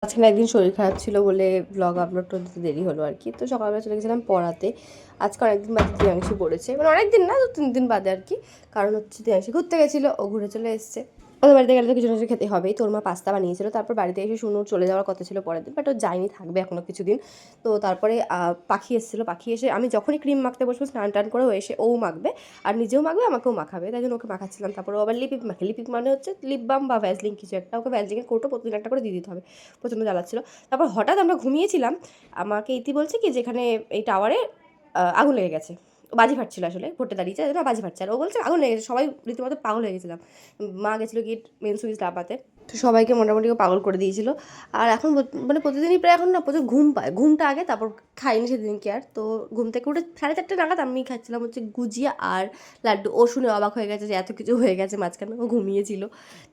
মাঝখানে একদিন শরীর খারাপ ছিল বলে ব্লগ আপলোড করতে দেরি হলো আর কি। তো সকালবেলা চলে গেছিলাম পড়াতে। আজকে অনেকদিন বাদে দিয়াংশী পড়েছে, মানে অনেকদিন না, 2-3 দিন বাদে আর কি। কারণ হচ্ছে দিয়াংশী ঘুরতে গেছিলো, ও ঘুরে চলে এসছে। ওদের বাড়িতে গেলে তো কিছু না কিছু খেতে হবেই। তোর মা পাস্তা বানিয়েছিল, তারপর বাড়িতে এসে শুনুর চলে যাওয়ার কথা ছিল পরের দিন, বাট ও যায়নি, থাকবে এখনও কিছুদিন। তো তারপরে পাখি এসেছিলো, পাখি এসে আমি যখনই ক্রিম মাখতে বসবো স্নান টান করে ও এসে ও মাখবে, আর নিজেও মাখবে আমাকেও মাখাবে, তাই জন্য ওকে মাখাচ্ছিলাম। তারপরে ও আবার লিপিক মাখে, লিপিক মানে হচ্ছে লিপ বাম বা ভ্যাসলিন কিছু একটা, ওকে ভ্যাসলিনের কৌটো প্রতিদিন একটা করে দিয়ে দিতে হবে, প্রচণ্ড জ্বালাচ্ছিল। তারপর হঠাৎ আমরা ঘুমিয়েছিলাম, আমাকে ইতি বলছে কি যেখানে এই টাওয়ারে আগুন লেগে গেছে। বাজি ফাটছিল, আসলে ভোটে দাঁড়িয়েছে না, বাজি ফাটছে, আর ও বলছে আগুন লেগে গেছে। সবাই রীতিমতো পাগল হয়ে গেছিলাম। মা গেছিলো গিয়ে মেন সুইচ লাপাতে, তো সবাইকে মোটামুটি পাগল করে দিয়েছিল। আর এখন মানে প্রতিদিনই প্রায় এখন না প্রচুর ঘুম পায়, ঘুমটা আগে, তারপর খাইনি সেদিনকে আর। তো ঘুম থেকে উঠে 4:30 নাগাদ আমি খাচ্ছিলাম হচ্ছে গুজিয়া আর লাড্ডু। ও শুনে অবাক হয়ে গেছে যে এত কিছু হয়ে গেছে মাঝখানে, ও ঘুমিয়েছিল।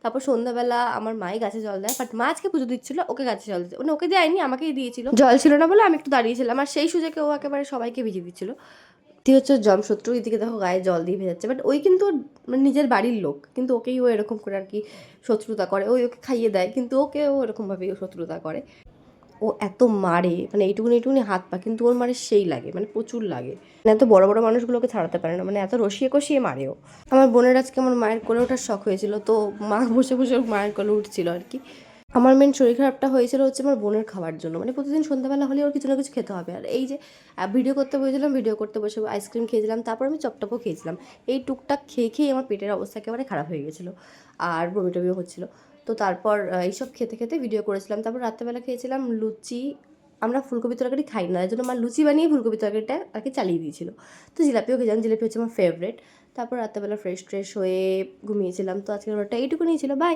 তারপর সন্ধ্যাবেলা আমার মাই গাছে জল দেয়, বাট মা আজকে পুজো দিচ্ছিলো, ওকে গাছে জল দিতে, মানে ওকে দেয়নি, আমাকেই দিয়েছিল। জল ছিল না বলে আমি একটু দাঁড়িয়েছিলাম, আর সেই সুযোগে ও একেবারে সবাইকে ভিজিয়ে দিচ্ছিল। হচ্ছে জমশত্রু, এদিকে দেখো গায়ে জল দিয়ে ভেজাচ্ছে, বাট ওই কিন্তু মানে নিজের বাড়ির লোক, কিন্তু ওকেই ও এরকম করে আর কি শত্রুতা করে। ওই ওকে খাইয়ে দেয়, কিন্তু ওকেও এরকমভাবেই শত্রুতা করে। ও এত মারে, মানে এইটুকুনি এইটুকুনি হাত পা, কিন্তু ওর মারে সেই লাগে, মানে প্রচুর লাগে। মানে এত বড় বড় মানুষগুলোকে ছাড়াতে পারে না, মানে এত রসিয়ে কষিয়ে মারেও। আমার বোনের আজকে আমার মায়ের কোলে ওঠার শখ হয়েছিল, তো মা বসে বসে মায়ের কোলে উঠছিল আর কি। আমার মেন শরীর খারাপটা হয়েছিল হচ্ছে আমার বোনের খাবার জন্য, মানে প্রতিদিন সন্ধ্যাবেলা হলে ওর কিছু না কিছু খেতে হবে। আর এই যে ভিডিও করতে বসেছিলাম, ভিডিও করতে বসে আইসক্রিম খেয়েছিলাম, তারপর আমি চপটপও খেয়েছিলাম। এই টুকটাক খেয়ে খেয়ে আমার পেটের অবস্থা একেবারে খারাপ হয়ে গেছিলো, আর বমি টমিও হচ্ছিলো। তো তারপর এইসব খেতে খেতে ভিডিও করেছিলাম। তারপর রাত্রেবেলা খেয়েছিলাম লুচি। আমরা ফুলকপি তরকারি খাই না, তাই জন্য মা লুচি বানিয়ে ফুলকপি তরকারিটা আর কি চালিয়ে দিয়েছিল। তো জিলাপিও খেয়েছিলাম, জিলাপি হচ্ছে আমার ফেভারিট। তারপর রাত্রেবেলা ফ্রেশ ট্রেশ হয়ে ঘুমিয়েছিলাম। তো আজকের ব্লগটা এইটুকুনি ছিল, বাই।